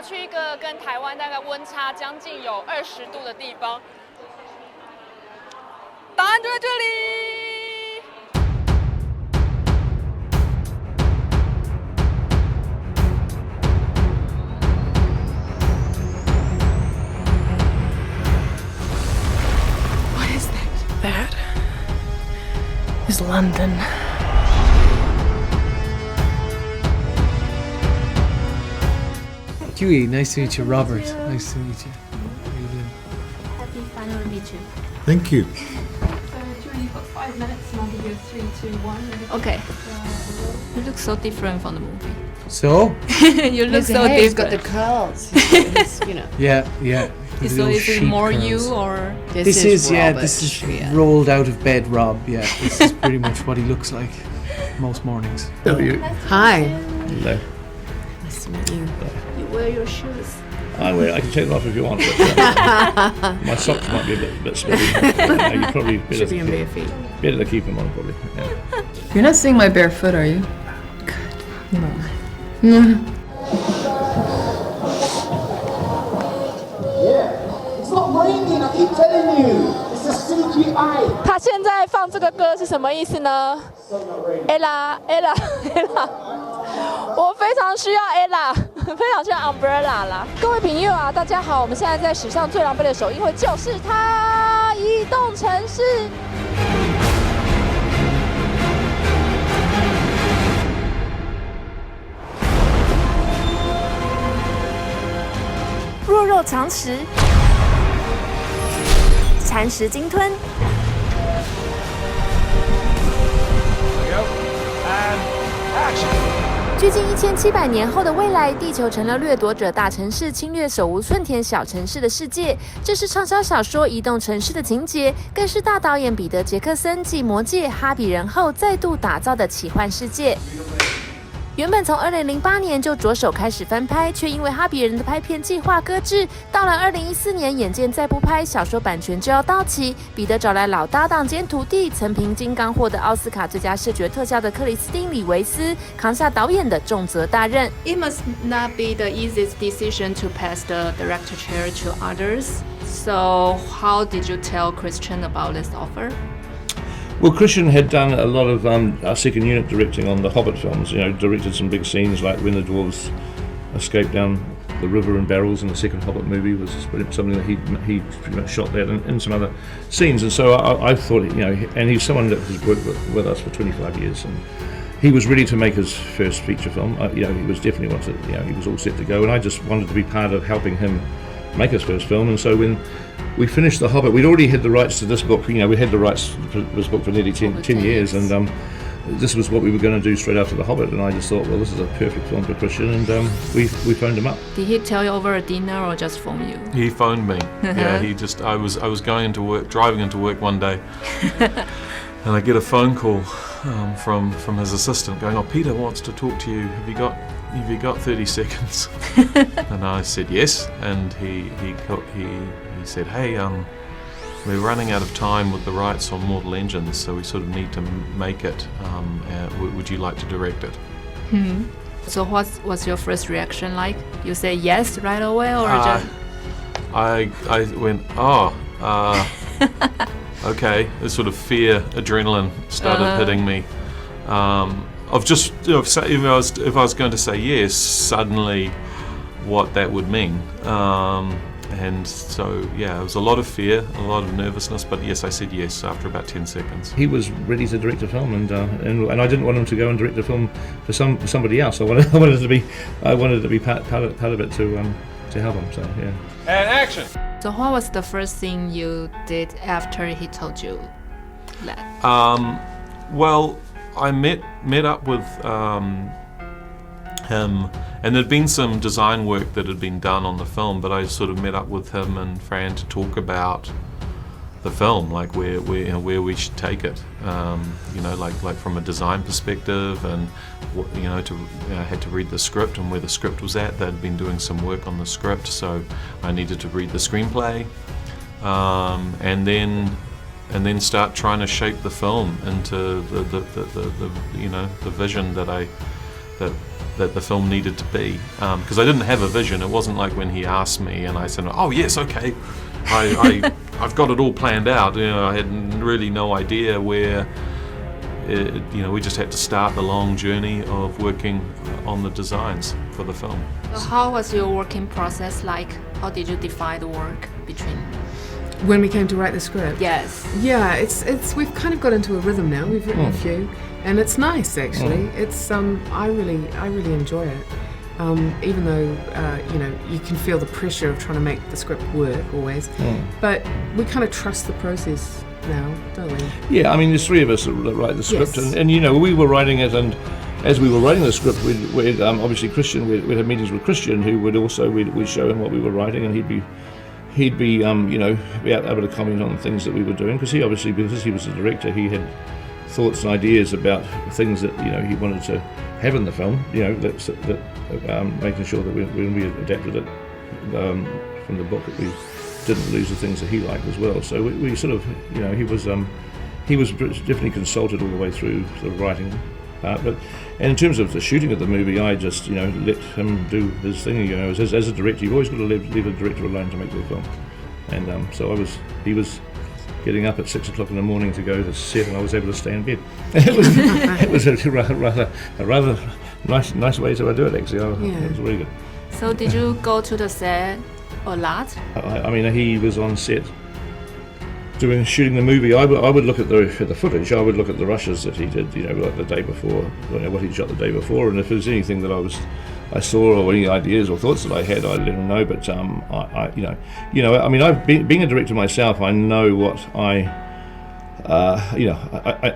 要去一个跟台湾大概温差将近有20度的地方。答案就在这里。That is London. Huey, nice to meet you. Robert, nice to meet you. How are you doing? Happy finally meet you. Thank you. So, Julie, you've got 5 minutes and I'll give you a 3, 2, 1. Okay. You look so different from the movie. So? You look so different. He's got the curls. He's, you know. Yeah. So is it more curls. You or? This is Robert, this is rolled out of bed Rob. Yeah, this is pretty much what he looks like most mornings. How are you? Hi. Hello. Nice to meet you. You wear your shoes. I can take them off if you want, but my socks might be a bit smelly. You probably Should be in bare feet. Better to keep them on, probably. Yeah. You're not seeing my bare foot, are you? Good. No. It's not raining, I keep telling you. It's a CGI. 他现在放这个歌是什么意思呢 ？Ella， 我非常需要 Ella， 非常需要 Umbrella 啦。各位朋友啊，大家好，我们现在在史上最狼狈的首映会，就是它——移动城市。弱肉强食，蚕食鲸吞。距今1700年后的未来，地球成了掠夺者大城市侵略手无寸铁小城市的世界。这是畅销小说《移动城市》的情节，更是大导演彼得·杰克森继《魔戒》《哈比人》后再度打造的奇幻世界。原本从2008年就着手开始翻拍，却因为《哈比人》的拍片计划搁置。到了2014年，眼见再不拍，小说版权就要到期，彼得找来老搭档兼徒弟，曾凭《金刚》获得奥斯卡最佳视觉特效的克里斯汀·李维斯，扛下导演的重责大任。It must not be the easiest decision to pass the director chair to others. So, how did you tell Christian about this offer? Well, Christian had done a lot of second unit directing on the Hobbit films. You know, directed some big scenes like when the dwarves escaped down the river in barrels in the second Hobbit movie was something that he pretty much shot that and some other scenes. And so I thought, you know, and he's someone that has worked with us for 25 years, and he was ready to make his first feature film. You know, he was definitely wanted, you know, he was all set to go, and I just wanted to be part of helping him make his first film. And so when we finished The Hobbit, we'd already had the rights to this book. You know, we had the rights to this book for nearly 10 years, and this was what we were going to do straight after The Hobbit. And I just thought, well, this is a perfect film for Christian, and we phoned him up. Did he tell you over a dinner or just phone you? He phoned me. Yeah, I was going into work, driving into work one day, and I get a phone call from his assistant going, "Oh, Peter wants to talk to you. Have you got 30 seconds?" And I said yes, and he said, "Hey, we're running out of time with the rights on Mortal Engines, so we sort of need to make it. Would you like to direct it?" So what's your first reaction like? You say yes right away, or just? I went, "Oh, okay." This sort of fear, adrenaline started hitting me. Of just, you know, if I was going to say yes, suddenly what that would mean. And so, yeah, it was a lot of fear, a lot of nervousness, but yes, I said yes after about 10 seconds. He was ready to direct a film, and I didn't want him to go and direct a film for somebody else. I wanted to be part of it to help him. So yeah. And action. So what was the first thing you did after he told you that? Well, I met up with him, and there'd been some design work that had been done on the film, but I sort of met up with him and Fran to talk about the film, like where we should take it, you know, like from a design perspective, and you know, I had to read the script and where the script was at. They'd been doing some work on the script, so I needed to read the screenplay, and then start trying to shape the film into the you know, the vision that that the film needed to be, because I didn't have a vision. It wasn't like when he asked me and I said, oh yes, okay, I've got it all planned out. I had really no idea where. We just had to start the long journey of working on the designs for the film. So how was your working process like? How did you divide the work between? When we came to write the script? Yes. Yeah, it's we've kind of got into a rhythm now. We've written a few, and it's nice actually. It's I really enjoy it. Even though you can feel the pressure of trying to make the script work always, but we kind of trust the process now, don't we? Yeah, I mean, there's three of us that write the script, Yes. and we were writing it, and as we were writing the script, we'd obviously Christian, we'd have meetings with Christian, who would also we'd show him what we were writing, and he'd be be able to comment on things that we were doing, because he was a director, he had thoughts and ideas about things that he wanted to have in the film, making sure that when we adapted it from the book, that we didn't lose the things that he liked as well. So we sort of, he was definitely consulted all the way through the writing part. And in terms of the shooting of the movie, I just let him do his thing. As a director, you've always got to leave a director alone to make the film. And so he was getting up at 6 o'clock in the morning to go to set, and I was able to stay in bed. It was a rather nice way to do it, actually. It was really good. So did you go to the set a lot? I mean, he was on set shooting the movie. I would look at the footage. I would look at the rushes that he did, like the day before, what he shot the day before, and if there's anything that I saw or any ideas or thoughts that I had, I'd let him know. But I mean, being a director myself, I know what I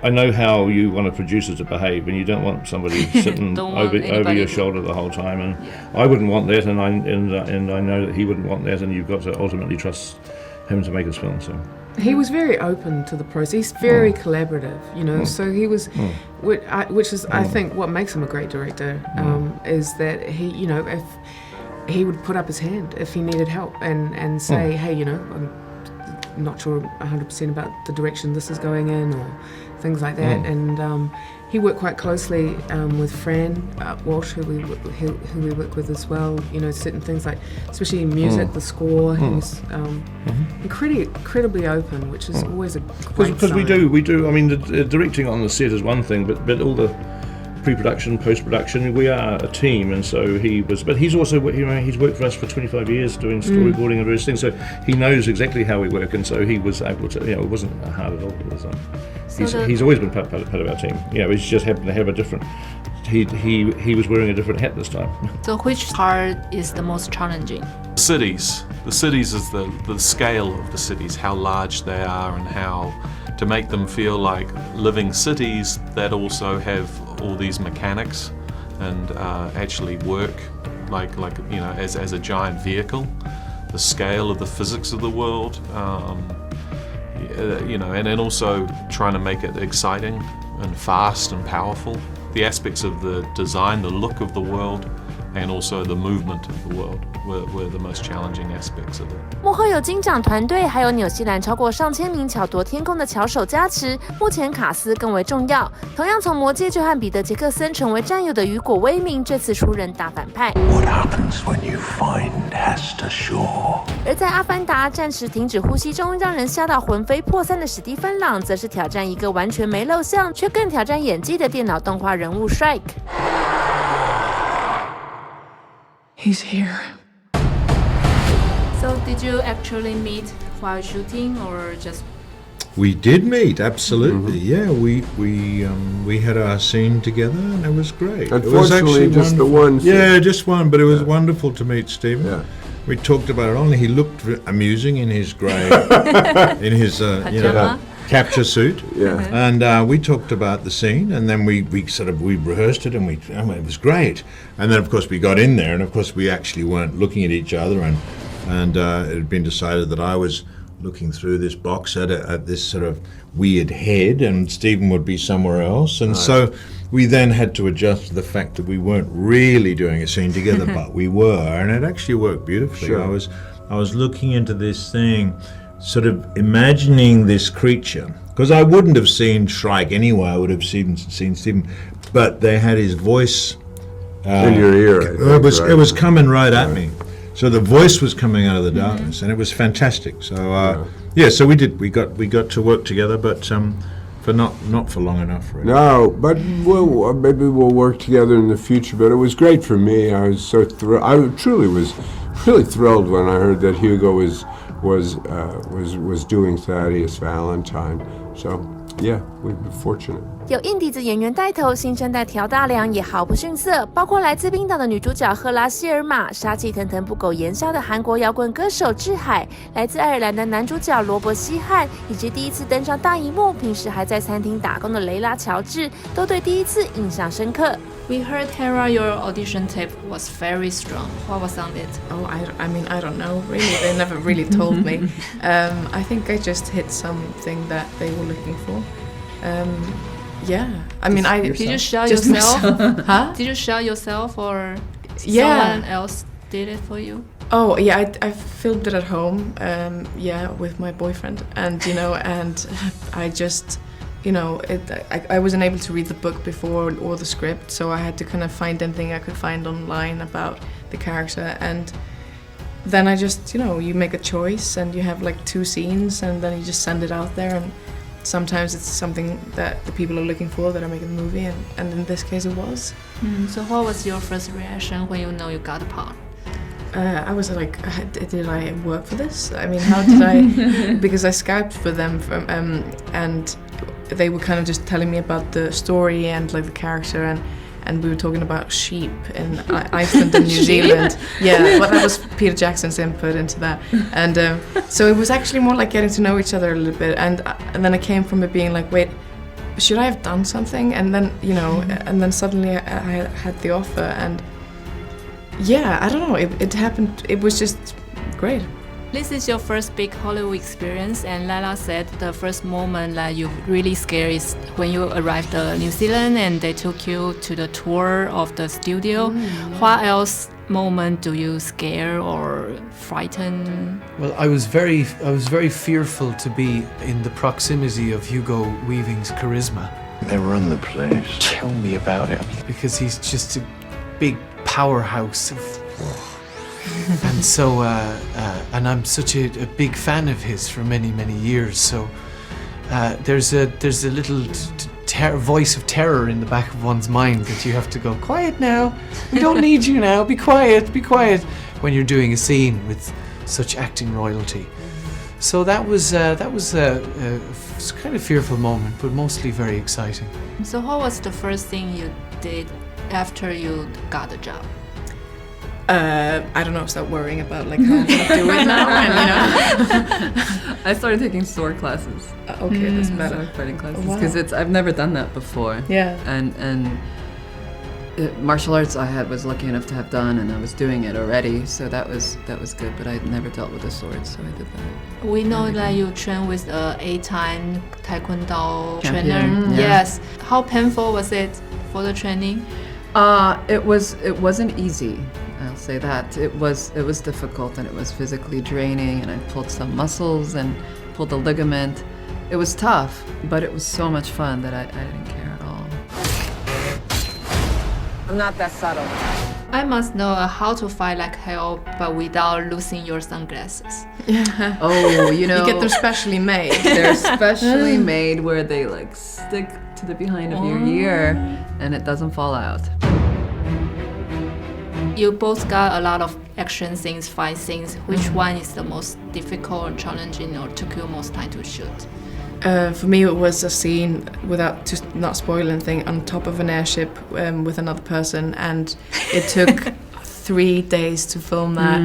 know how you want a producer to behave, and you don't want somebody sitting over your shoulder the whole time. And I wouldn't want that, and I know that he wouldn't want that. And you've got to ultimately trust him to make his film. So he was very open to the process. He's very collaborative, So he was, which is I think what makes him a great director, is that he, if he would put up his hand if he needed help and say, hey, I'm not sure 100% about the direction this is going in or things like that. And he worked quite closely with Fran Walsh, who we work with as well. Certain things like, especially music, the score. He was incredibly open, which is always a great because sign. we do. I mean, the directing on the set is one thing, but all the pre-production, post-production, we are a team, and so he was. But he's also, he's worked for us for 25 years doing storyboarding and various things, so he knows exactly how we work, and so he was able to. It wasn't hard at all. It was. He's always been part of our team. He's just happened to have a different. He was wearing a different hat this time. So which part is the most challenging? Cities. The cities is the scale of the cities, how large they are, and how to make them feel like living cities that also have all these mechanics and actually work like as a giant vehicle. The scale of the physics of the world, and then also trying to make it exciting and fast and powerful. The aspects of the design, the look of the world, and also the movement of the world were the most challenging aspects of it. 幕后有金奖团队，还有纽西兰超过上千名巧夺天工的巧手加持，目前卡斯更为重要。同样从魔戒就和彼得·杰克森成为战友的雨果·威明，这次出任大反派。What happens when you find Hester Shaw? 而在《阿凡达》暂时停止呼吸中，让人吓到魂飞魄散的史蒂芬·朗，则是挑战一个完全没露相，却更挑战演技的电脑动画人物 Shrike。 He's here. So did you actually meet while shooting or just? We did meet, absolutely. Yeah, we had our scene together, and it was great. Unfortunately, it was just the one scene. Yeah, just one, but it was wonderful to meet Stephen. Yeah. We talked about it only. He looked amusing in his grey, in his capture suit. Yeah. And we talked about the scene, and then we rehearsed it, and it was great. And then of course we got in there, and of course we actually weren't looking at each other, and it had been decided that I was looking through this box at this sort of weird head, and Stephen would be somewhere else, and so we then had to adjust to the fact that we weren't really doing a scene together, but we were, and it actually worked beautifully. Sure. I was looking into this thing, sort of imagining this creature, because I wouldn't have seen Shrike anyway. I would have seen Stephen, but they had his voice in your ear. It was coming right at me. So the voice was coming out of the darkness, and it was fantastic. So so we got to work together, but for not for long enough. Really. No, but maybe we'll work together in the future. But it was great for me. I was so thrilled. I truly was really thrilled when I heard that Hugo was doing Thaddeus Valentine. So yeah, we've been fortunate. 有硬底子演员带头，新生代调大梁也毫不逊色，包括来自冰岛的女主角赫拉希尔玛，杀气腾腾、不苟言笑的韩国摇滚歌手智海，来自爱尔兰的男主角罗伯希汉，以及第一次登上大荧幕、平时还在餐厅打工的雷拉乔治，都对第一次印象深刻。We heard, Tara, your audition tape was very strong. What was on it? Oh, I mean, I don't know. Really, they never really told me. I think I just hit something that they were looking for. Yeah, I mean, Did you shout yourself? Huh? Did you shout yourself, or someone else did it for you? Oh yeah, I filmed it at home. With my boyfriend, and and I just. I wasn't able to read the book before or the script, so I had to kind of find anything I could find online about the character, and then I just, you make a choice and you have like 2 scenes and then you just send it out there, and sometimes it's something that the people are looking for that I make a movie, and in this case it was. So what was your first reaction when you know you got a part? I was like, did I work for this? I mean, how did I? Because I Skyped with them and they were kind of just telling me about the story and like the character, and we were talking about sheep in Iceland and New Zealand. Yeah, but that was Peter Jackson's input into that, and so it was actually more like getting to know each other a little bit, and then it came from it being like, wait, should I have done something? And then and then suddenly I had the offer, and yeah, I don't know, it happened. It was just great. This is your first big Hollywood experience, and Lala said the first moment that you really scared is when you arrived in New Zealand and they took you to the tour of the studio. What else moment do you scare or frighten? Well, I was very fearful to be in the proximity of Hugo Weaving's charisma. They run the place. Tell me about it. Because he's just a big powerhouse of. And so, and I'm such a big fan of his for many years. So there's a little voice of terror in the back of one's mind that you have to go, quiet now. We don't need you now. Be quiet. When you're doing a scene with such acting royalty. So that was a kind of fearful moment, but mostly very exciting. So what was the first thing you did after you got the job? I don't know, start worrying about like how I'm gonna do it now, and I started taking sword classes. Okay, that's better. Sword fighting classes, because I've never done that before. Yeah. And martial arts I was lucky enough to have done, and I was doing it already, so that was good. But I'd never dealt with a sword, so I did that. We know that you train with a 8-time Taekwondo champion. trainer. Yeah. Yes. How painful was it for the training? It wasn't easy. I'll say that. It was difficult, and it was physically draining, and I pulled some muscles and pulled a ligament. It was tough, but it was so much fun that I didn't care at all. I'm not that subtle. I must know how to fight like hell, but without losing your sunglasses. Yeah. Oh, you get them specially made. They're specially made where they like stick to the behind of your ear, and it doesn't fall out. You both got a lot of action scenes, fight scenes. Which one is the most difficult or challenging, or took you most time to shoot? For me, it was a scene, without just not spoil anything, on top of an airship with another person, and it took 3 days to film that.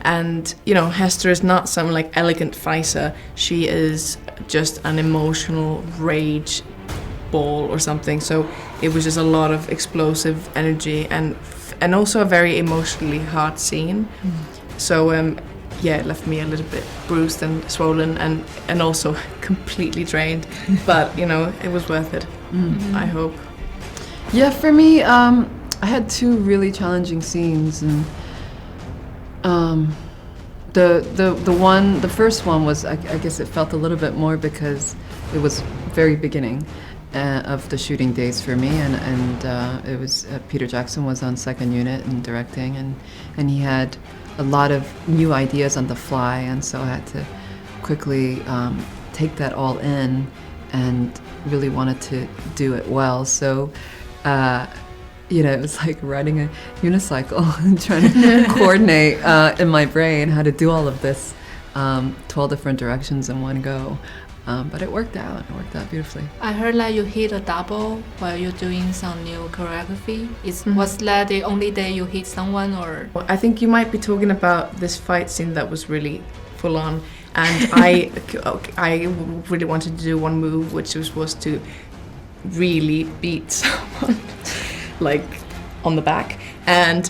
And Hester is not some like elegant fighter. She is just an emotional rage ball or something. So it was just a lot of explosive energy and also a very emotionally hard scene. So it left me a little bit bruised and swollen and also completely drained. But it was worth it. I hope. Yeah, for me, I had 2 really challenging scenes, and the first one was I guess it felt a little bit more because it was very beginning, of the shooting days for me, and it was Peter Jackson was on second unit and directing, and he had a lot of new ideas on the fly, and so I had to quickly take that all in and really wanted to do it well. So it was like riding a unicycle and trying to coordinate in my brain how to do all of this 12 different directions in one go. But it worked out. It worked out beautifully. I heard that you hit a double while you're doing some new choreography. Was that the only day you hit someone, or? Well, I think you might be talking about this fight scene that was really full on, and I really wanted to do one move, which was to really beat someone, like on the back. And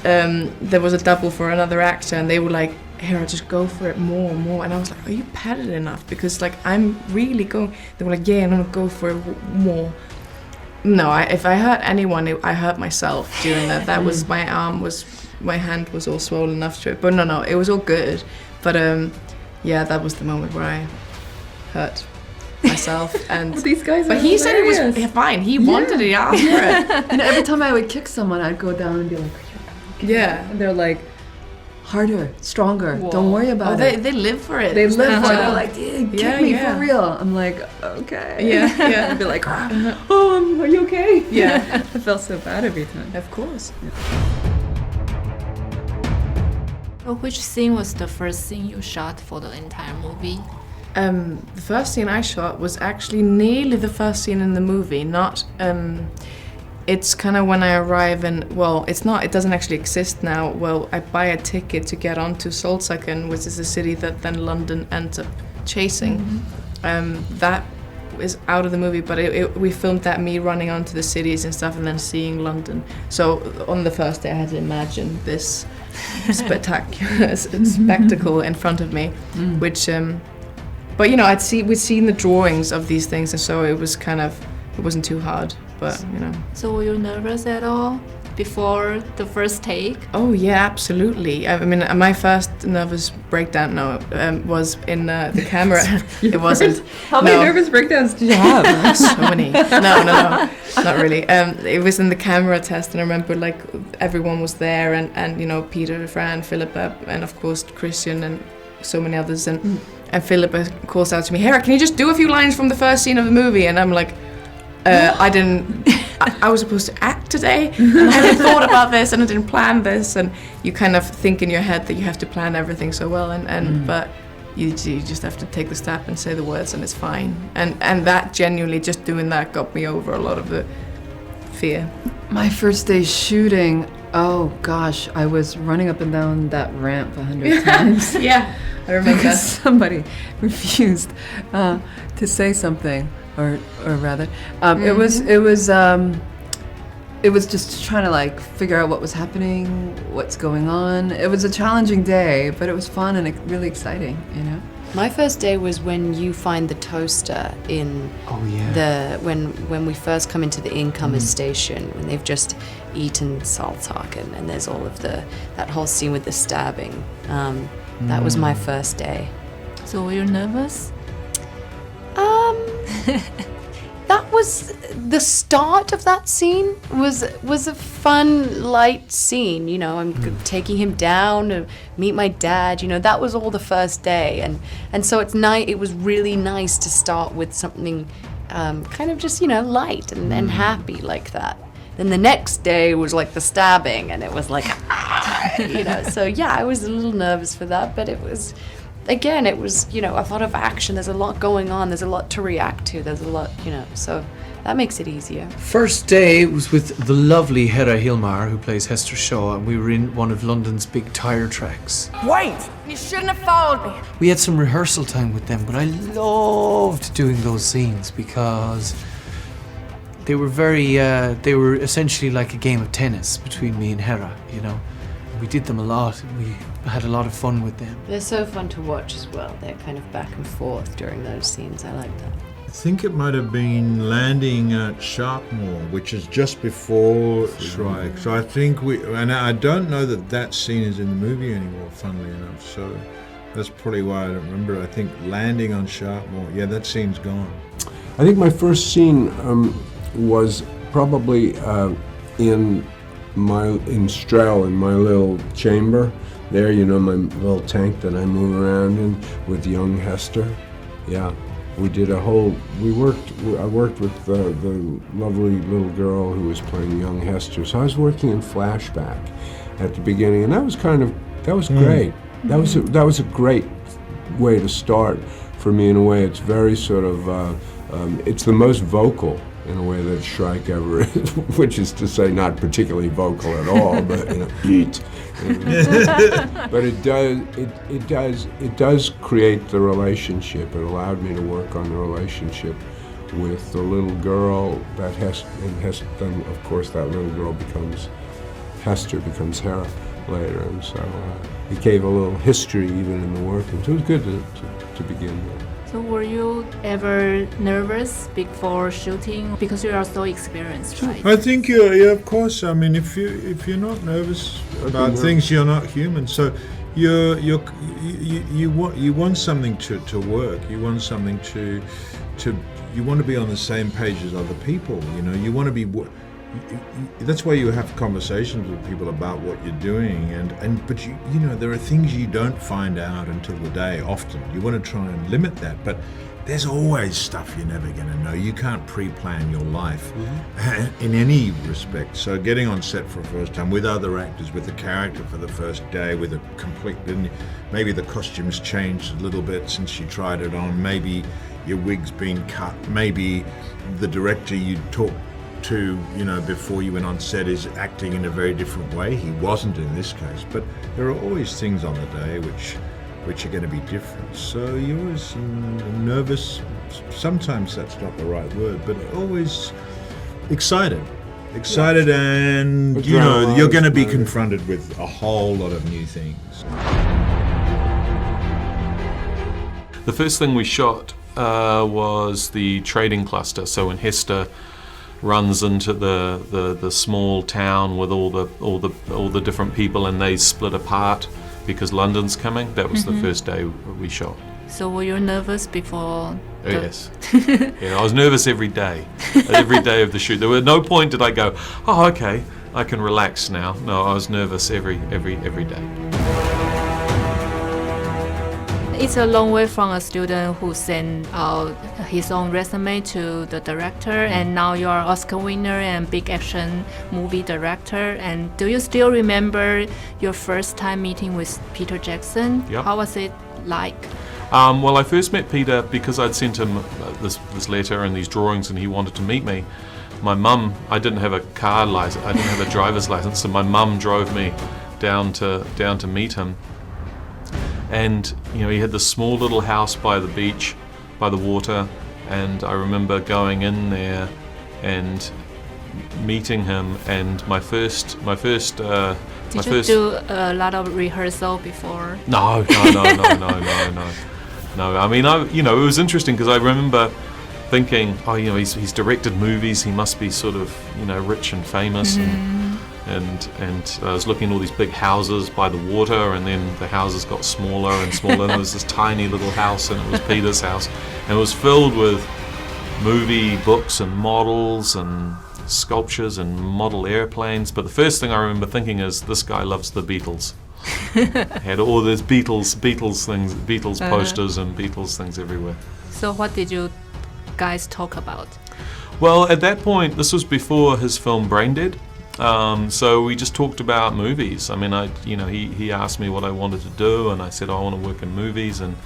there was a double for another actor, and they were like, Hera, just go for it more and more. And I was like, are you padded enough? Because like I'm really going. They were like, yeah, I'm gonna go for it more. No, if I hurt anyone, I hurt myself doing that. That was my hand was all swollen enough to it. But no, it was all good. But that was the moment where I hurt myself. And these guys. But he said it was fine. He wanted it. He asked for it. Every time I would kick someone, I'd go down and be like, yeah. And they're like, harder, stronger. Whoa. Don't worry about it. They live for it. They live for it. They're like, kick me for real. I'm like, okay. Yeah. I'd be like, are you okay? Yeah. I felt so bad every time. Of course. Yeah. So which scene was the first scene you shot for the entire movie? The first scene I shot was actually nearly the first scene in the movie. Not. It's kind of when I arrive and, well, it's not, it doesn't actually exist now. Well, I buy a ticket to get onto Solsaken, which is a city that then London ends up chasing. Mm-hmm. That is out of the movie, but we filmed that me running onto the cities and stuff and then seeing London. So on the first day I had to imagine this spectacular spectacle in front of me, which, but we'd seen the drawings of these things, and so it was it wasn't too hard. But, So were you nervous at all before the first take? Oh yeah, absolutely. I mean, my first nervous breakdown was in the camera. It wasn't. How many nervous breakdowns did you have? So many. No, not really. It was in the camera test, and I remember like everyone was there, and Peter, Fran, Philippa, and of course Christian, and so many others. And Philippa calls out to me, Hera, can you just do a few lines from the first scene of the movie? And I'm like, I was supposed to act today, and I hadn't thought about this, and I didn't plan this, and you kind of think in your head that you have to plan everything so well, but you just have to take the step and say the words, and it's fine. And that genuinely, just doing that got me over a lot of the fear. My first day shooting, oh gosh, I was running up and down that ramp 100 times. Yeah, I remember because somebody refused to say something. Or rather, it was just trying to like figure out what was happening, what's going on. It was a challenging day, but it was fun and really exciting, My first day was when you find the toaster in when we first come into the incomers station, when they've just eaten Saltaken, and there's all of that whole scene with the stabbing. That was my first day. So were you nervous? That was the start of that scene. Was a fun, light scene. I'm taking him down to meet my dad. That was all the first day, and so it's nice. It was really nice to start with something kind of just light and happy like that. Then the next day was like the stabbing, and it was like So yeah, I was a little nervous for that, but it was. Again, it was, a lot of action. There's a lot going on. There's a lot to react to. There's a lot, so that makes it easier. First day was with the lovely Hera Hilmar, who plays Hester Shaw, and we were in one of London's big tire tracks. Wait! You shouldn't have followed me. We had some rehearsal time with them, but I loved doing those scenes because they were they were essentially like a game of tennis between me and Hera, We did them a lot. We had a lot of fun with them. They're so fun to watch as well. They're kind of back and forth during those scenes. I like that. I think it might have been landing at Sharpmoor, which is just before Shrike. So I think and I don't know that scene is in the movie anymore, funnily enough. So that's probably why I don't remember. I think landing on Sharpmoor, that scene's gone. I think my first scene was probably in Stroud, in my little chamber there, you know, my little tank that I move around in with young Hester. Yeah, we did I worked with the lovely little girl who was playing young Hester. So I was working in flashback at the beginning, and that was great. That was a great way to start for me in a way. It's very sort of, it's the most vocal in a way that Shrike ever is, which is to say not particularly vocal at all, but you know, eat. But it does create the relationship. It allowed me to work on the relationship with the little girl that then of course that little girl Hester becomes Hera later, and so it gave a little history even in the work, and so it was good to begin with. So were you ever nervous before shooting? Because you are so experienced, right? I think yeah, of course. I mean, if you're not nervous about things, you're not human. So you want something to work. You want something to you want to be on the same page as other people. You know, you want to be. That's why you have conversations with people about what you're doing, but you know there are things you don't find out until the day. Often you want to try and limit that, but there's always stuff you're never going to know. You can't pre-plan your life in any respect. So getting on set for the first time with other actors, with the character for the first day, with a complete, maybe the costume's changed a little bit since you tried it on. Maybe your wig's been cut. Maybe the director you talked to, you know, before you went on set is acting in a very different way. He wasn't in this case, but there are always things on the day which are going to be different. So you're always nervous. Sometimes that's not the right word, but always excited, and you know you're going to be confronted with a whole lot of new things. The first thing we shot was the trading cluster. So when Hester runs into the small town with all the different people, and they split apart because London's coming. That was the first day we shot. So were you nervous before? Yes. Yeah, I was nervous every day of the shoot. There were no point did I go, oh, okay, I can relax now. No, I was nervous every day. It's a long way from a student who sent out his own resume to the director, and now you are Oscar winner and big action movie director. And do you still remember your first time meeting with Peter Jackson? Yep. How was it like? Well, I first met Peter because I'd sent him this letter and these drawings, and he wanted to meet me. My mum, I didn't have a car license, I didn't have a driver's license, so my mum drove me down to meet him. And you know, he had this small little house by the beach, by the water, and I remember going in there and meeting him. And my first. Did you do a lot of rehearsal before? No. I mean, it was interesting because I remember thinking, oh, you know, he's directed movies. He must be sort of, you know, rich and famous. And I was looking at all these big houses by the water, and then the houses got smaller and smaller, and there was this tiny little house, and it was Peter's house, and it was filled with movie books and models and sculptures and model airplanes. But the first thing I remember thinking is, this guy loves the Beatles. Had all these Beatles things, Beatles posters and Beatles things everywhere. So what did you guys talk about? Well, at that point, this was before his film Braindead. So we just talked about movies. I mean, he asked me what I wanted to do, and I said, I want to work in movies. And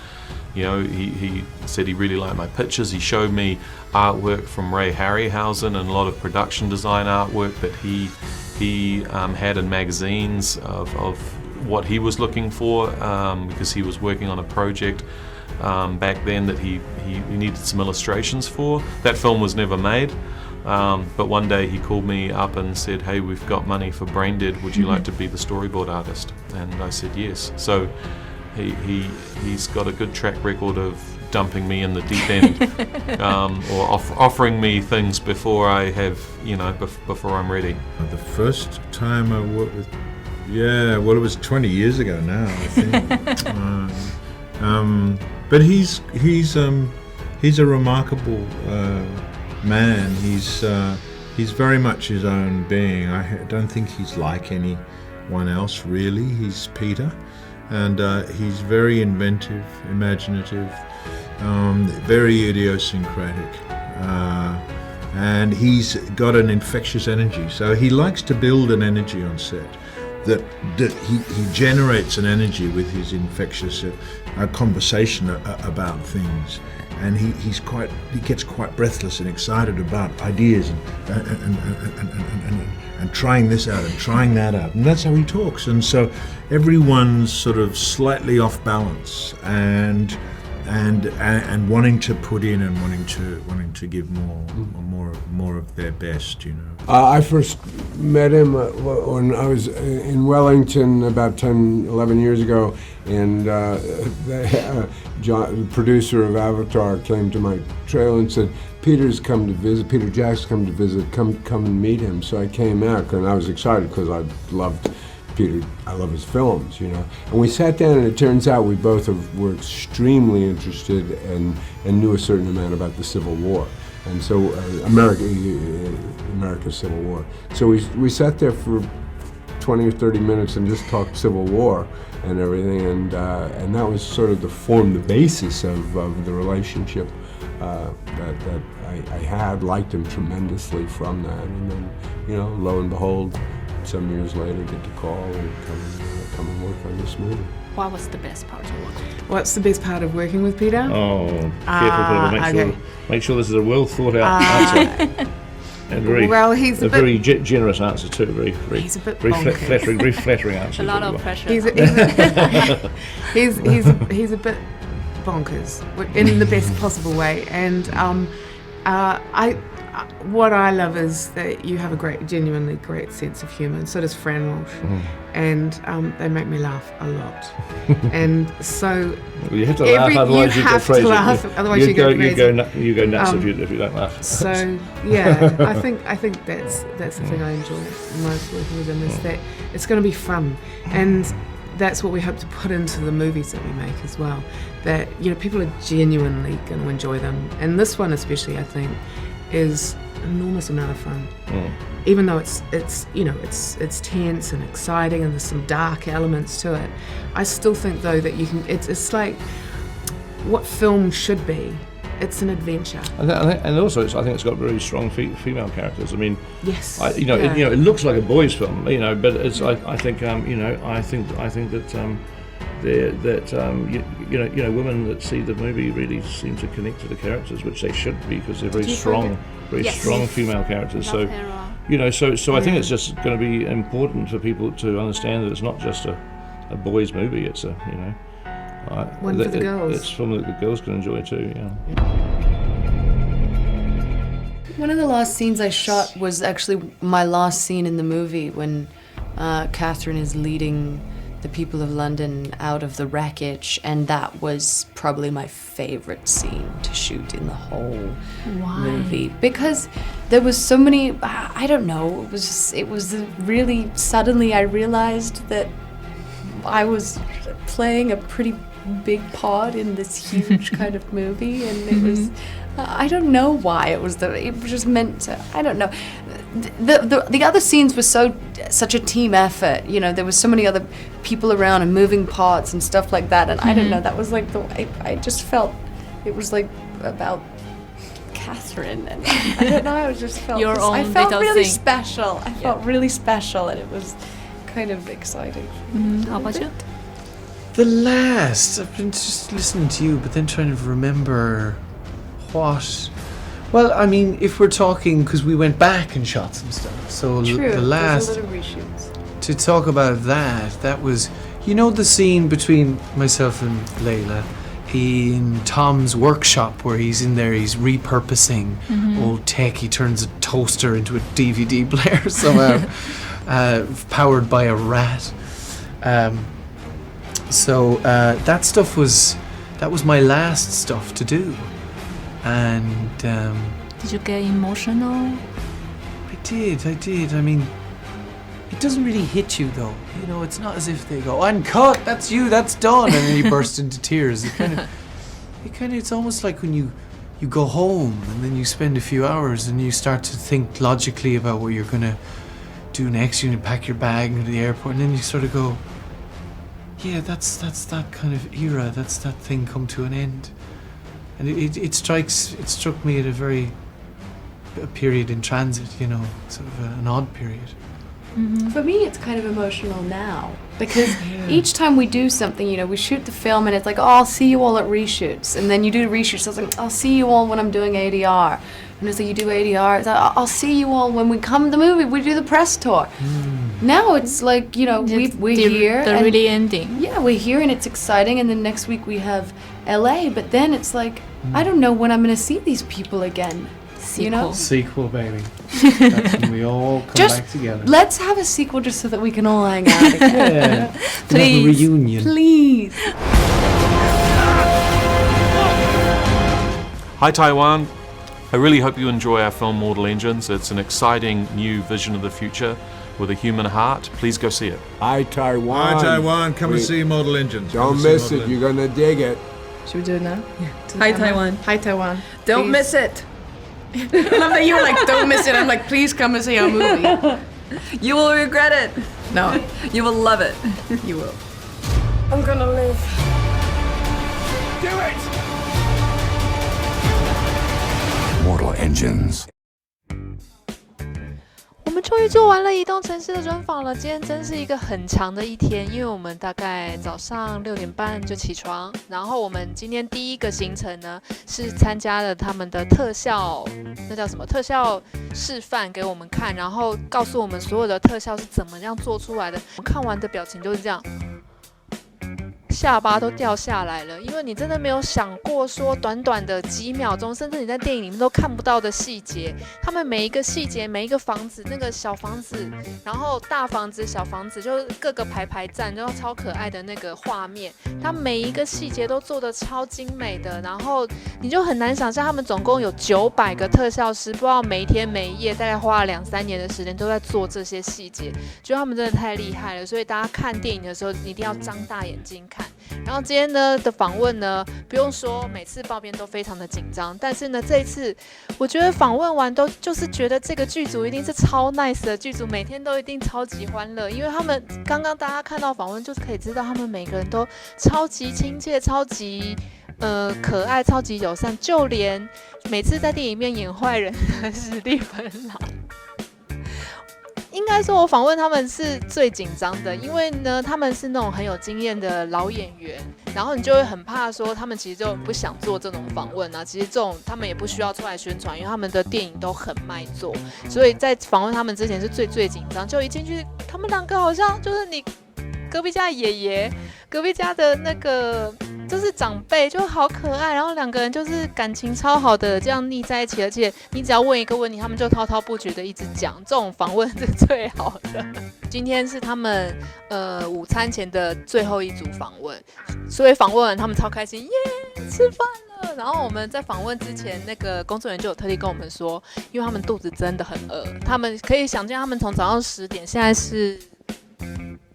you know, he said he really liked my pictures. He showed me artwork from Ray Harryhausen and a lot of production design artwork that he had in magazines of what he was looking for, because he was working on a project back then that he needed some illustrations for. That film was never made. But one day he called me up and said, hey, we've got money for Braindead, would you like to be the storyboard artist? And I said yes. So he's got a good track record of dumping me in the deep end, or offering me things before I have, you know, before I'm ready. The first time I worked with, it was 20 years ago now, I think. But he's a remarkable man. He's very much his own being. I don't think he's like anyone else really. He's Peter, and he's very inventive, imaginative, very idiosyncratic, and he's got an infectious energy. So he likes to build an energy on set. That he generates an energy with his infectious conversation about things, and he gets quite breathless and excited about ideas and trying this out and trying that out, and that's how he talks. And so everyone's sort of slightly off balance and wanting to put in and wanting to give more of their best, you know. I first met him when I was in Wellington about 10, 11 years ago, and John, the producer of Avatar, came to my trailer and said, Peter Jack's come to visit, come and meet him. So I came out, and I was excited because I loved Peter, I love his films, you know. And we sat down, and it turns out we both were extremely interested and knew a certain amount about the Civil War. And so America's Civil War. So we sat there for 20 or 30 minutes and just talked Civil War and everything, and that was sort of the basis of the relationship that I liked him tremendously from that. And then, you know, lo and behold, some years later, get the call and come and work on this movie. What was the best part of working? What's the best part of working with Peter? Oh, careful, make sure this is a well thought out answer. And he's a very generous answer too. Very flattering answer. A lot of pressure. He's a bit bonkers in the best possible way, and what I love is that you have a genuinely great sense of humour, and so does Fran Walsh, and they make me laugh a lot. And so you have to laugh, otherwise you go crazy. Otherwise you go crazy. You go nuts if you don't laugh. So yeah, I think that's the thing I enjoy most working with them, is that it's going to be fun, and that's what we hope to put into the movies that we make as well. That, you know, people are genuinely going to enjoy them, and this one especially, I think, is an enormous amount of fun. Even though it's tense and exciting and there's some dark elements to it, I still think though that you can. It's like what film should be. It's an adventure. And also, I think it's got very strong female characters. I mean, yes, it looks like a boys' film, you know, but it's I think that women that see the movie really seem to connect to the characters, which they should be, because they're very strong female characters. So, you know, so I think it's just going to be important for people to understand that it's not just a boys' movie. It's a, you know, one for the girls. It's film that the girls can enjoy too. Yeah. One of the last scenes I shot was actually my last scene in the movie, when Catherine is leading the people of London out of the wreckage, and that was probably my favorite scene to shoot in the whole movie, because there was so many, I don't know, it was really, suddenly I realized that I was playing a pretty big part in this huge kind of movie, and it was, I don't know why it was just meant to, I don't know. The other scenes were such a team effort, you know, there was so many other people around and moving parts and stuff like that, and I don't know, that was like I just felt it was like about Catherine, and I don't know, I just felt I felt really special. I felt really special, and it was kind of exciting. How about you? The last, I've been just listening to you, but then trying to remember what. Well, I mean, if we're talking, because we went back and shot some stuff, so the last, there's a little reshoots. To talk about that was, you know, the scene between myself and Layla in Tom's workshop, where he's in there, he's repurposing old tech, he turns a toaster into a DVD player somehow, powered by a rat. So that stuff was my last stuff to do. And did you get emotional? I did. I mean, it doesn't really hit you though. You know, it's not as if they go, "Uncut, that's you, that's done," and then you burst into tears. It's almost like when you you go home and then you spend a few hours and you start to think logically about what you're going to do next. You pack your bag and go to the airport, and then you sort of go, yeah, that's that kind of era. That's that thing come to an end. And it struck me at a period in transit, you know, sort of an odd period. Mm-hmm. For me, it's kind of emotional now because each time we do something, you know, we shoot the film and it's like, oh, I'll see you all at reshoots. And then you do reshoots, so it's like, I'll see you all when I'm doing ADR. And it's like, you do ADR, it's like, I'll see you all when we come to the movie, we do the press tour. Now it's like, you know, we're here. The really ending. Yeah, we're here and it's exciting. And then next week we have LA, but then it's like, I don't know when I'm going to see these people again. Sequel. You know? Sequel, baby. That's when we all come back together. Let's have a sequel just so that we can all hang out again. Yeah. Please. Have a reunion. Please. Hi Taiwan. I really hope you enjoy our film Mortal Engines. It's an exciting new vision of the future with a human heart. Please go see it. Hi Taiwan. Hi Taiwan, come and see Mortal Engines. Don't miss it, you're gonna dig it. Should we do it now? Yeah. Hi Taiwan. Hi Taiwan. Don't miss it. I love that you were like, don't miss it. I'm like, please come and see our movie. You will regret it. No. You will love it. You will. I'm gonna live. Do it! Mortal Engines. 我们终于做完了移动城市的专访了，今天真是一个很长的一天，因为我们大概早上6点半就起床，然后我们今天第一个行程呢是参加了他们的特效，那叫什么特效示范给我们看，然后告诉我们所有的特效是怎么样做出来的。我看完的表情就是这样。下巴都掉下来了，因为你真的没有想过说短短的几秒钟，甚至你在电影里面都看不到的细节，他们每一个细节，每一个房子，那个小房子，然后大房子、小房子，就各个排站，然后超可爱的那个画面，他每一个细节都做得超精美的，然后你就很难想象他们总共有900个特效师，不知道每一天每一夜大概花了2-3年的时间都在做这些细节，觉得他们真的太厉害了，所以大家看电影的时候一定要张大眼睛看。然后今天呢的访问呢，不用说，每次报编都非常的紧张，但是呢这一次，我觉得访问完都就是觉得这个剧组一定是超 nice 的剧组，每天都一定超级欢乐，因为他们刚刚大家看到访问，就是可以知道他们每个人都超级亲切，超级可爱，超级友善，就连每次在电影里面演坏人的史蒂芬朗。应该说，我访问他们是最紧张的，因为呢，他们是那种很有经验的老演员，然后你就会很怕说，他们其实就不想做这种访问啊。其实这种他们也不需要出来宣传，因为他们的电影都很卖座，所以在访问他们之前是最紧张。就一进去，他们两个好像就是你隔壁家的爷爷，隔壁家的那个。就是长辈就好可爱，然后两个人就是感情超好的，这样腻在一起，而且你只要问一个问题，他们就滔滔不绝的一直讲，这种访问是最好的。今天是他们午餐前的最后一组访问，所以访问完他们超开心，耶，吃饭了。然后我们在访问之前，那个工作人员就有特地跟我们说，因为他们肚子真的很饿，他们可以想见，他们从早上10点，现在是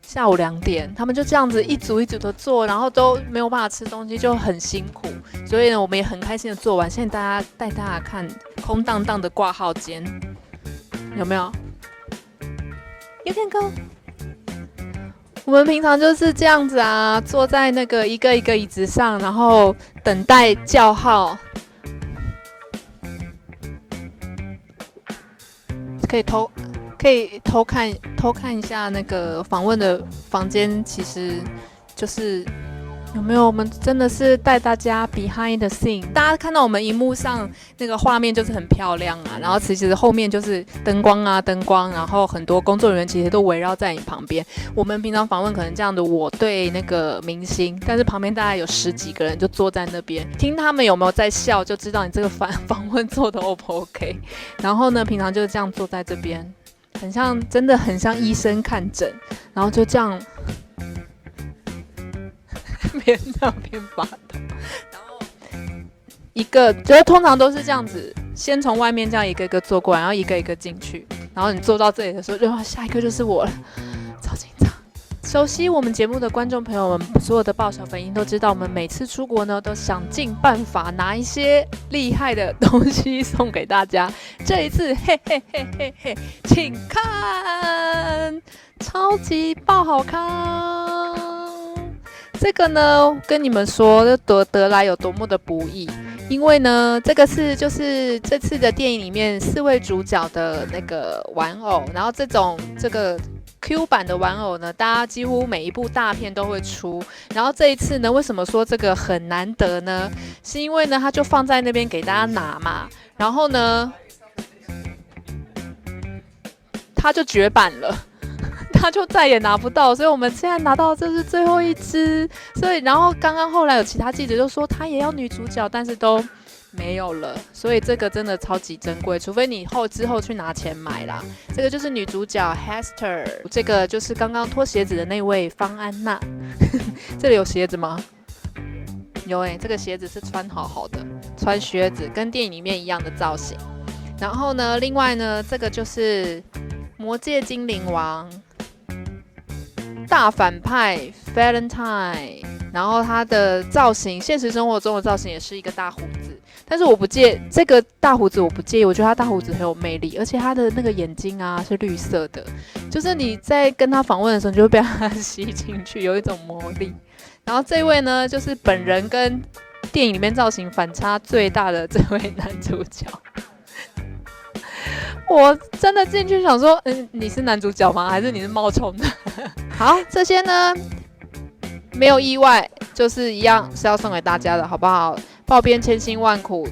下午2点，他们就这样子一组一组的做，然后都没有办法吃东西，就很辛苦。所以呢，我们也很开心的做完。现在带大家看空荡荡的挂号间，有没有 ？You can go。我们平常就是这样子啊，坐在那个一个一个椅子上，然后等待叫号，可以偷看一下那个访问的房间，其实就是有没有我们真的是带大家 behind the scene， 大家看到我们荧幕上那个画面就是很漂亮啊，然后其实后面就是灯光，然后很多工作人员其实都围绕在你旁边。我们平常访问可能这样的，我对那个明星，但是旁边大概有10几个人就坐在那边，听他们有没有在笑，就知道你这个访问做的 O 不 OK。然后呢，平常就是这样坐在这边。真的很像医生看诊，然后就这样边这边发抖，然后就是通常都是这样子，先从外面这样一个一个坐过来，然后一个一个进去，然后你坐到这里的时候，就下一个就是我了，超紧张，熟悉我们节目的观众朋友们，所有的爆小粉应都知道，我们每次出国呢，都想尽办法拿一些厉害的东西送给大家。这一次，嘿嘿嘿嘿嘿，请看，超级爆好康！这个呢，跟你们说得来有多么的不易，因为呢，这个就是这次的电影里面4位主角的那个玩偶，然后这个。Q 版的玩偶呢，大家几乎每一部大片都会出。然后这一次呢，为什么说这个很难得呢？是因为呢，它就放在那边给大家拿嘛。然后呢，它就绝版了，它就再也拿不到。所以我们现在拿到这是最后一只。所以，然后刚刚后来有其他记者就说他也要女主角，但是都没有了，所以这个真的超级珍贵，除非你之后去拿钱买啦。这个就是女主角 Hester， 这个就是刚刚脱鞋子的那位方安娜。这里有鞋子吗？有这个鞋子是穿好好的，穿靴子，跟电影里面一样的造型。然后呢，另外呢，这个就是魔戒精灵王大反派 Valentine， 然后他的造型，现实生活中的造型也是一个大胡子。但是我不介这个大胡子，我不介意，我觉得他大胡子很有魅力，而且他的那个眼睛啊是绿色的，就是你在跟他访问的时候，你就会被他吸进去，有一种魔力。然后这位呢，就是本人跟电影里面造型反差最大的这位男主角。我真的进去想说，你是男主角吗？还是你是冒充的？好，这些呢没有意外，就是一样是要送给大家的，好不好？报编千辛万苦，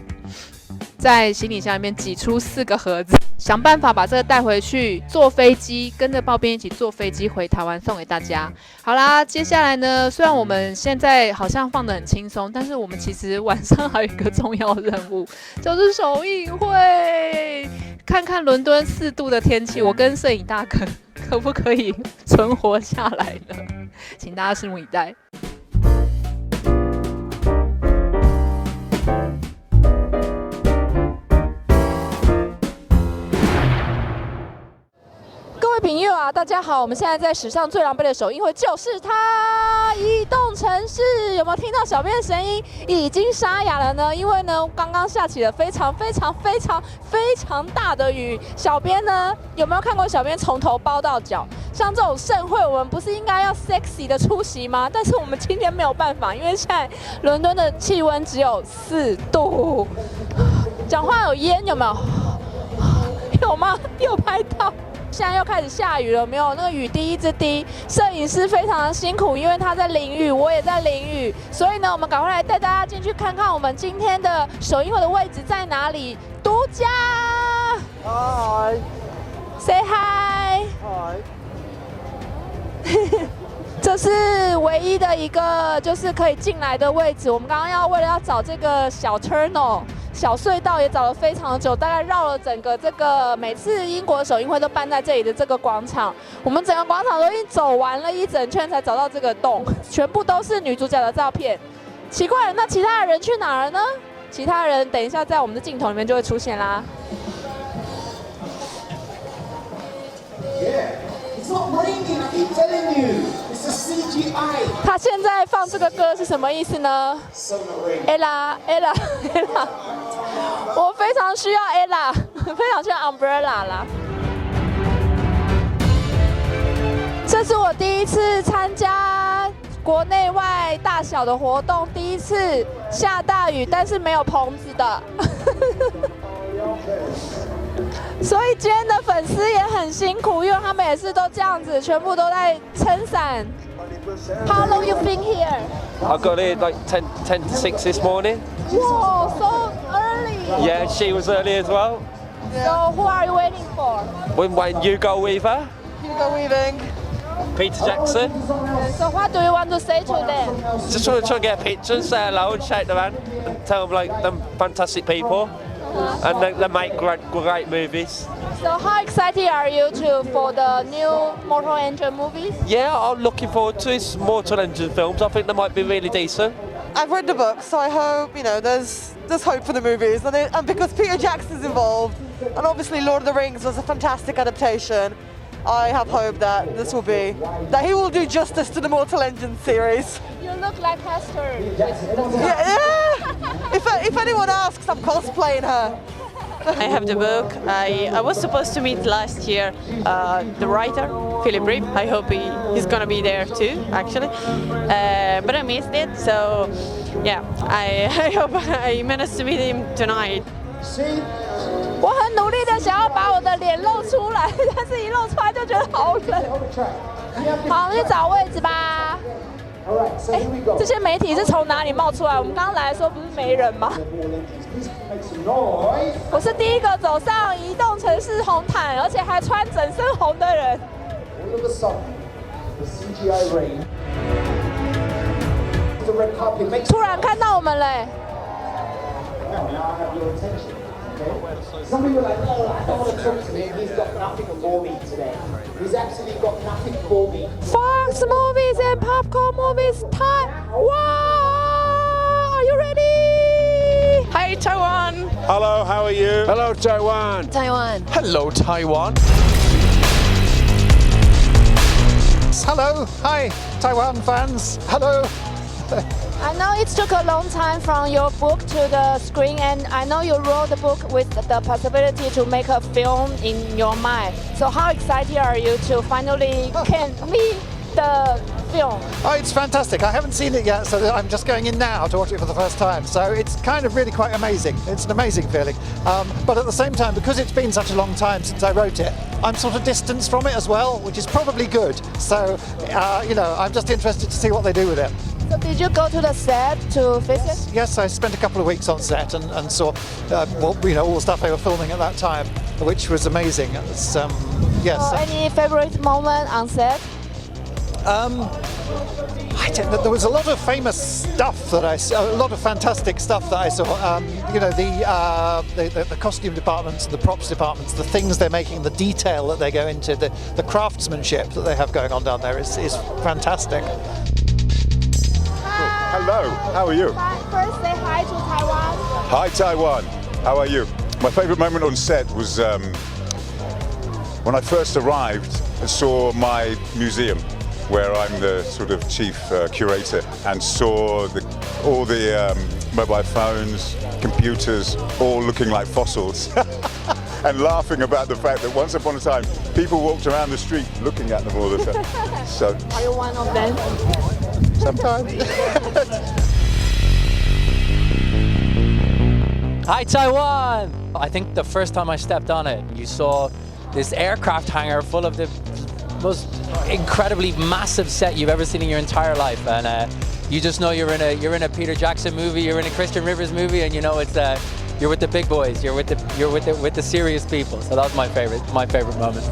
在行李箱里面挤出4个盒子，想办法把这个带回去，坐飞机，跟着报编一起坐飞机回台湾送给大家。好啦，接下来呢，虽然我们现在好像放得很轻松，但是我们其实晚上还有一个重要任务，就是首映会。看看伦敦4度的天气，我跟摄影大哥可不可以存活下来呢？请大家拭目以待。各位朋友啊，大家好！我们现在在史上最狼狈的首映会，就是它——移动城市。有没有听到小编的声音？已经沙哑了呢，因为呢，刚刚下起了非常大的雨。小编呢，有没有看过小编从头包到脚？像这种盛会，我们不是应该要 sexy 的出席吗？但是我们今天没有办法，因为现在伦敦的气温只有4度。讲话有烟有没有？有吗？有拍到。现在又开始下雨了，没有？那个雨滴一直滴，摄影师非常的辛苦，因为他在淋雨，我也在淋雨，所以呢，我们赶快来带大家进去看看我们今天的首映会的位置在哪里。独家 ，Hi，Say Hi，Hi，这是唯一的一个就是可以进来的位置。我们刚刚为了要找这个小 tunnel。小隧道也找了非常的久，大概绕了整个这个每次英国首映会都办在这里的这个广场，我们整个广场都已经走完了一整圈才找到这个洞，全部都是女主角的照片。奇怪了，那其他的人去哪了呢？其他人等一下在我们的镜头里面就会出现啦。他现在放这个歌是什么意思呢 ？Ella， 我非常需要 Ella， 非常需要 Umbrella 啦。这是我第一次参加国内外大小的活动，第一次下大雨，但是没有棚子的。所以今天的粉丝也很辛苦，因为他们也是都这样子，全部都在撑伞。How long you been here? I got here like 10 to 6 this morning. Whoa, so early. Yeah, she was early as well. So who are you waiting for? We're waiting Hugo Weaver. Hugo Weaving. Peter Jackson. So what do you want to say to them? Just trying to get a picture and say hello and shake their hand and tell them like they're fantastic people. And they make great movies. So how excited are you for the new Mortal Engine movies? Yeah, I'm looking forward to his Mortal Engine films. I think they might be really decent. I've read the book, so I hope there's hope for the movies, and because Peter Jackson's involved, and obviously Lord of the Rings was a fantastic adaptation. I have hope that he will do justice to the Mortal Engines series. You look like Hester. Yeah. If anyone asks, I'm cosplaying her. I have the book. I was supposed to meet last year the writer, Philip Reeve. I hope he's gonna be there too, actually. But I missed it, so yeah, I hope I managed to meet him tonight. 我很努力的想要把我的脸露出来，但是一露出来就觉得好冷。好，我们去找位置吧。哎，这些媒体是从哪里冒出来？我们刚刚来的时候不是没人吗？我是第一个走上移动城市红毯，而且还穿整身红的人。突然看到我们嘞！ Some people are like, oh, I don't want to talk to him. He's got nothing for me today. He's absolutely got nothing for me. Fox movies and popcorn movies time. Wow! Are you ready? Hi, Taiwan. Hello, how are you? Hello, Taiwan. Taiwan. Hello, Taiwan. Hello, hi, Taiwan fans. Hello. I know it took a long time from your book to the screen, and I know you wrote the book with the possibility to make a film in your mind. So how excited are you to finally can meet the film? Oh, it's fantastic. I haven't seen it yet, so I'm just going in now to watch it for the first time. So it's kind of really quite amazing. It's an amazing feeling. But at the same time, because it's been such a long time since I wrote it, I'm sort of distanced from it as well, which is probably good. So, you know, I'm just interested to see what they do with it. So did you go to the set to visit? Yes, I spent a couple of weeks on set and saw, all the stuff they were filming at that time, which was amazing. It's, yes. Any favorite moment on set? I don't know. There was a lot of famous stuff that a lot of fantastic stuff that I saw. You know, the costume departments, the props departments, the things they're making, the detail that they go into, the craftsmanship that they have going on down there is fantastic. Hello, how are you? First, say hi to Taiwan. Hi, Taiwan. How are you? My favorite moment on set was when I first arrived and saw my museum, where I'm the sort of chief curator, and saw all the mobile phones, computers, all looking like fossils, and laughing about the fact that once upon a time, people walked around the street looking at them all the time. So, are you one of them? Sometimes. Hi, Taiwan! I think the first time I stepped on it, you saw this aircraft hangar full of the most incredibly massive set you've ever seen in your entire life, and you just know you're in a Peter Jackson movie, you're in a Christian Rivers movie, and you know it's you're with the big boys, you're with the serious people. So that was my favorite moment.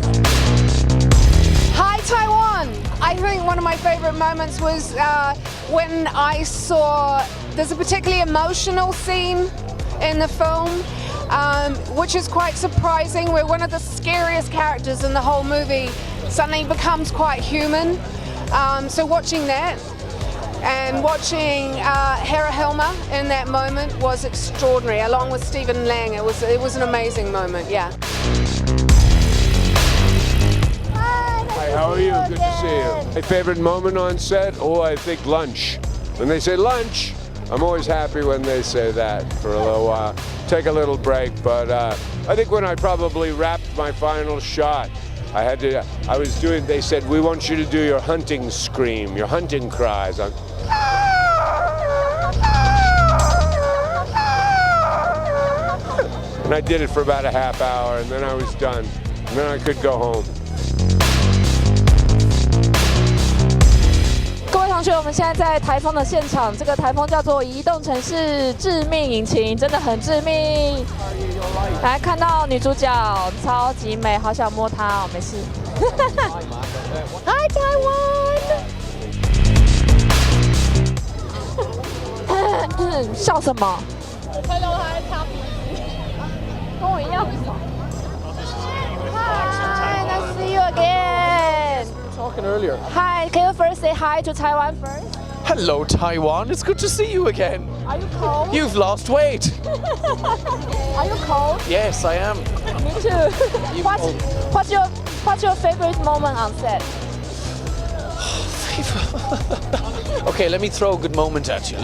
Hi, Taiwan! I think one of my favorite moments was when I saw, there's a particularly emotional scene in the film, which is quite surprising, where one of the scariest characters in the whole movie suddenly becomes quite human. So watching that and watching Hera Helmer in that moment was extraordinary, along with Stephen Lang. It was an amazing moment, yeah. Hi, how are you? Good to see you. My favorite moment on set? Oh, I think lunch. When they say lunch, I'm always happy when they say that for a little while. Take a little break, but I think when I probably wrapped my final shot, they said, we want you to do your hunting scream, your hunting cries. And I did it for about a half hour, and then I was done. And then I could go home. 各位同学，我们现在在台风的现场，这个台风叫做移动城市致命引擎，真的很致命。来看到女主角超级美，好想摸她哦，没事。Hi Taiwan！ 笑什么？看到他擦鼻子，跟我一样。Hi, nice to see you again. Talking earlier. Hi, can you first say hi to Taiwan first? Hello, Taiwan. It's good to see you again. Are you cold? You've lost weight. Are you cold? Yes, I am. Me too. What's your What's your favorite moment on set? Okay, let me throw a good moment at you.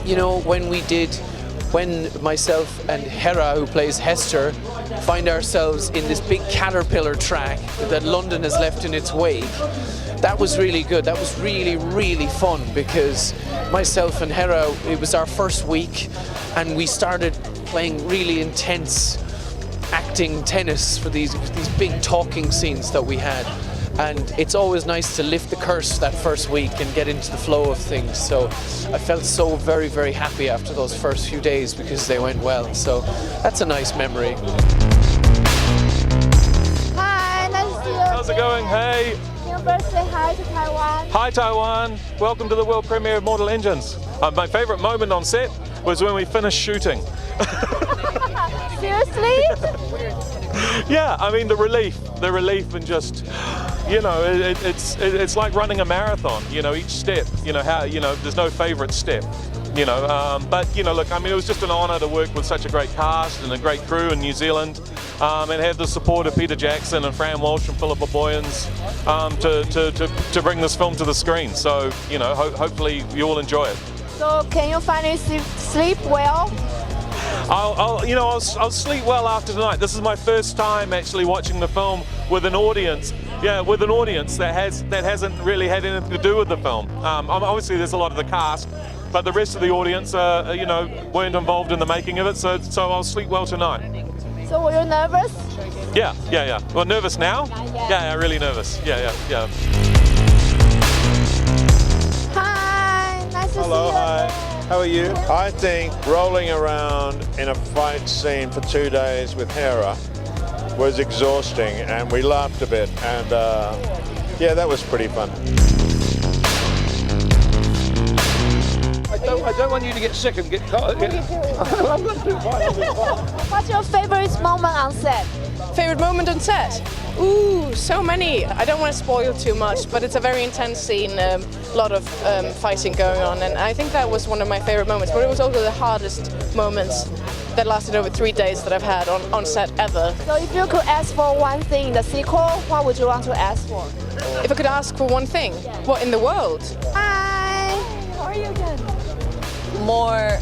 You know, when myself and Hera, who plays Hester, find ourselves in this big caterpillar track that London has left in its wake, that was really good. That was really, really fun because myself and Hera, it was our first week and we started playing really intense acting tennis for these big talking scenes that we had. And it's always nice to lift the curse that first week and get into the flow of things. So I felt so very, very happy after those first few days because they went well. So that's a nice memory. Hi, nice to see you. How's it going? Hey. Can you first say hi to Taiwan? Hi Taiwan. Welcome to the world premiere of Mortal Engines. My favorite moment on set was when we finished shooting. Seriously? Yeah, I mean the relief and just, you know, it's like running a marathon. You know, each step, you know, there's no favorite step. You know, but you know, look, I mean, it was just an honour to work with such a great cast and a great crew in New Zealand, and have the support of Peter Jackson and Fran Walsh and Philippa Boyens to bring this film to the screen. So, you know, hopefully you all enjoy it. So, can you finally sleep well? I'll sleep well after tonight. This is my first time actually watching the film with an audience. Yeah, with an audience that hasn't really had anything to do with the film. Obviously, there's a lot of the cast, but the rest of the audience, you know, weren't involved in the making of it. So I'll sleep well tonight. So, were you nervous? Yeah. Well, nervous now? Yeah, really nervous. Yeah. Hi, nice to see you. Hello, hi. How are you? I think rolling around in a fight scene for 2 days with Hera was exhausting, and we laughed a bit, and yeah, that was pretty fun. I don't want you to get sick and get caught. I'm going to do fine. What's your favorite moment on set? Favorite moment on set? Ooh, so many. I don't want to spoil too much, but it's a very intense scene, a lot of fighting going on, and I think that was one of my favorite moments, but it was also the hardest moments that lasted over 3 days that I've had on set ever. So if you could ask for one thing in the sequel, what would you want to ask for? If I could ask for one thing, what in the world? Hi, how are you again? More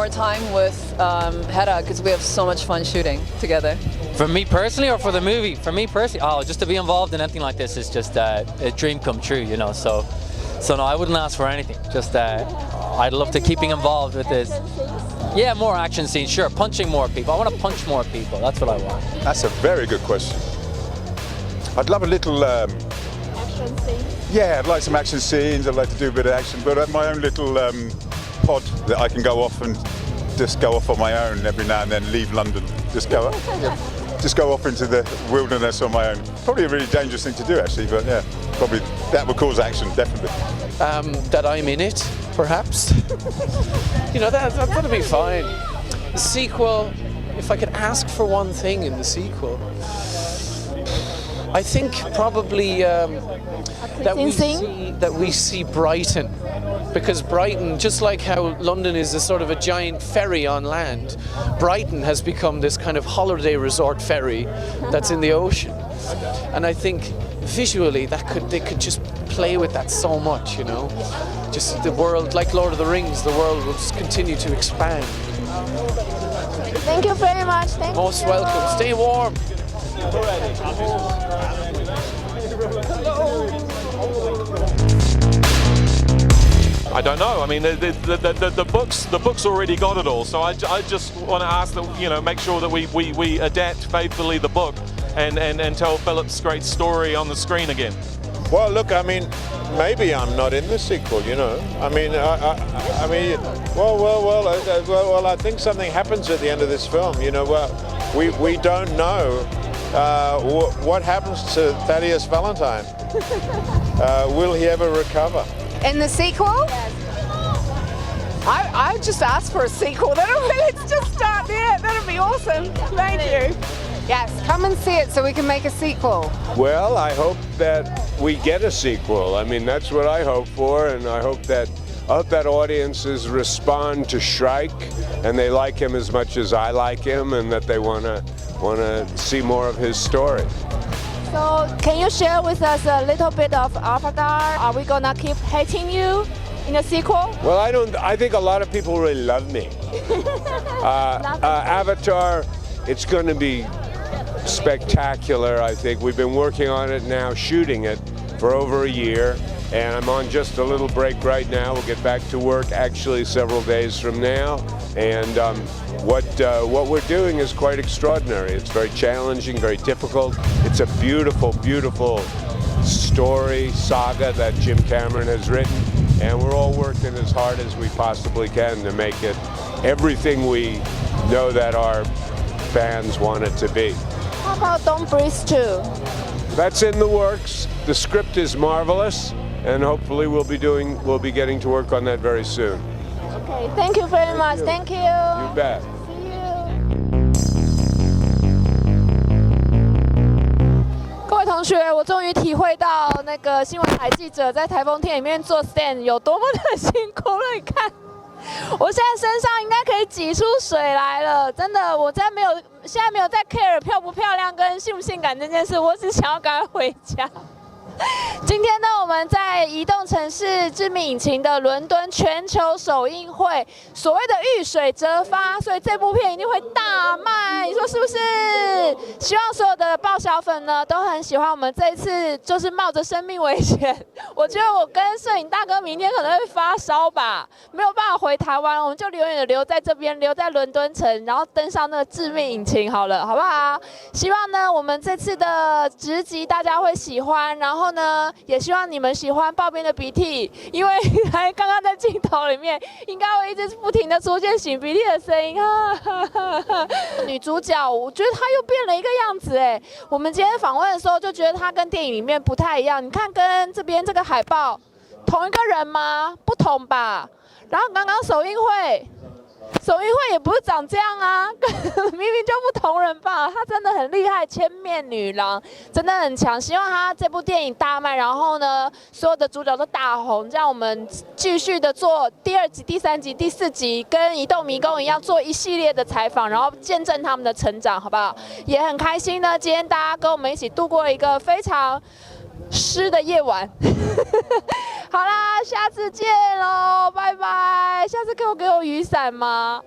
time with Hera, because we have so much fun shooting together. For me personally or for the movie? For me personally, just to be involved in anything like this is just a dream come true, you know. So no, I wouldn't ask for anything. Just I'd love to keeping involved with this. Yeah, more action scenes, sure. Punching more people. I want to punch more people. That's what I want. That's a very good question. I'd love a little... action scene? Yeah, I'd like some action scenes. I'd like to do a bit of action, but at my own little pod that I can go off and just go off on my own every now and then, leave London. Just go off into the wilderness on my own. Probably a really dangerous thing to do, actually, but yeah, probably that would cause action, definitely. That I'm in it, perhaps. You know, that'll be fine. The sequel, if I could ask for one thing in the sequel, I think probably that we see Brighton. Because Brighton, just like how London is a sort of a giant ferry on land, Brighton has become this kind of holiday resort ferry that's in the ocean. And I think visually they could just play with that so much, you know. Just the world, like Lord of the Rings, the world will just continue to expand. Thank you very much. Thank you. Most welcome. Stay warm. I don't know. I mean, the books already got it all. So I just want to ask that, you know, make sure that we adapt faithfully the book and tell Philip's great story on the screen again. Well, look, I mean, maybe I'm not in the sequel, you know. I mean, well, I think something happens at the end of this film, you know. We don't know what happens to Thaddeus Valentine. Will he ever recover? In the sequel? Yes. I just asked for a sequel. Let's just start there. That'll be awesome. Thank you. Yes, come and see it so we can make a sequel. Well, I hope that we get a sequel. I mean, that's what I hope for, and I hope that hope that audiences respond to Shrike and they like him as much as I like him, and that they want to see more of his story. So, can you share with us a little bit of Avatar? Are we gonna keep hating you in the sequel? Well, I think a lot of people really love me. Avatar, it's going to be spectacular, I think. We've been working on it now, shooting it for over a year, and I'm on just a little break right now. We'll get back to work actually several days from now, and what we're doing is quite extraordinary. It's very challenging, very difficult. It's a beautiful, beautiful story, saga that Jim Cameron has written, and we're all working as hard as we possibly can to make it everything we know that our fans want it to be. How about Don't Breathe 2? That's in the works. The script is marvelous, and hopefully we'll be getting to work on that very soon. Okay, thank you very much. Thank you. You bet. See you. 各位同学，我终于体会到那个新闻台记者在台风天里面做 stand 有多么的辛苦了。你看，我现在身上应该可以挤出水来了，真的，我现在没有在 care 漂不漂亮跟性不性感这件事，我只想要赶快回家。今天呢，我们在移动城市致命引擎的伦敦全球首映会，所谓的遇水则发，所以这部片一定会大卖，你说是不是？希望所有的爆小粉呢都很喜欢我们这一次，就是冒着生命危险。我觉得我跟摄影大哥明天可能会发烧吧，没有办法回台湾，我们就永远的留在这边，留在伦敦城，然后登上那个致命引擎好了，好不好？希望呢我们这次的直击大家会喜欢，然后呢，也希望你们喜欢爆边的鼻涕，因为刚刚在镜头里面应该会一直不停的出现擤鼻涕的声音。女主角，我觉得她又变了一个样子哎。我们今天访问的时候就觉得她跟电影里面不太一样，你看跟这边这个海报同一个人吗？不同吧。然后刚刚首映会也不是长这样啊，明明就不同人吧。她真的很厉害，千面女郎真的很强。希望她这部电影大卖，然后呢，所有的主角都大红，这样我们继续的做第2集、第3集、第4集，跟移动迷宫一样做一系列的采访，然后见证他们的成长，好不好？也很开心呢，今天大家跟我们一起度过了一个非常湿的夜晚。好啦，下次见喽，拜拜。下次可以给我雨伞吗？